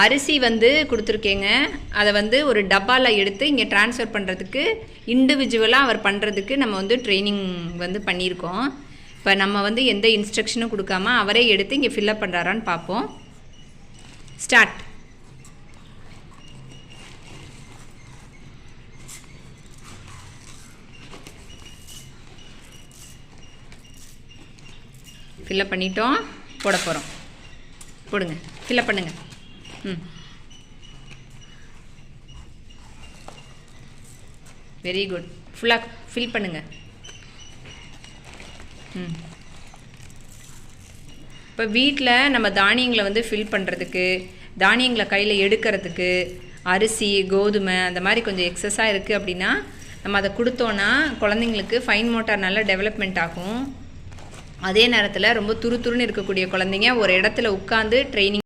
அரிசி வந்து கொடுத்துருக்கேங்க. அதை வந்து ஒரு டப்பாவில் எடுத்து இங்கே ட்ரான்ஸ்ஃபர் பண்ணுறதுக்கு இண்டிவிஜுவலாக அவர் பண்ணுறதுக்கு நம்ம வந்து ட்ரைனிங் வந்து பண்ணியிருக்கோம். இப்போ நம்ம வந்து எந்த இன்ஸ்ட்ரக்ஷனும் கொடுக்காம அவரே எடுத்து இங்கே ஃபில்லப் பண்ணுறாரான்னு பார்ப்போம். ஸ்டார்ட். ஃபில்லப் பண்ணிட்டோம், போட போகிறோம். போடுங்க, ஃபில்லப் பண்ணுங்க. Very good. ஃபுல்லாக ஃபில் பண்ணுங்க. இப்போ வீட்டில் நம்ம தானியங்களை வந்து ஃபில் பண்ணுறதுக்கு, தானியங்களை கையில் எடுக்கிறதுக்கு, அரிசி கோதுமை அந்த மாதிரி கொஞ்சம் எக்ஸஸாக இருக்குது அப்படின்னா நம்ம அதை கொடுத்தோன்னா குழந்தைங்களுக்கு ஃபைன் மோட்டார் நல்லா டெவலப்மெண்ட் ஆகும். அதே நேரத்தில் ரொம்ப துருதுருன்னு இருக்கக்கூடிய குழந்தைங்க ஒரு இடத்துல உட்காந்து ட்ரைனிங்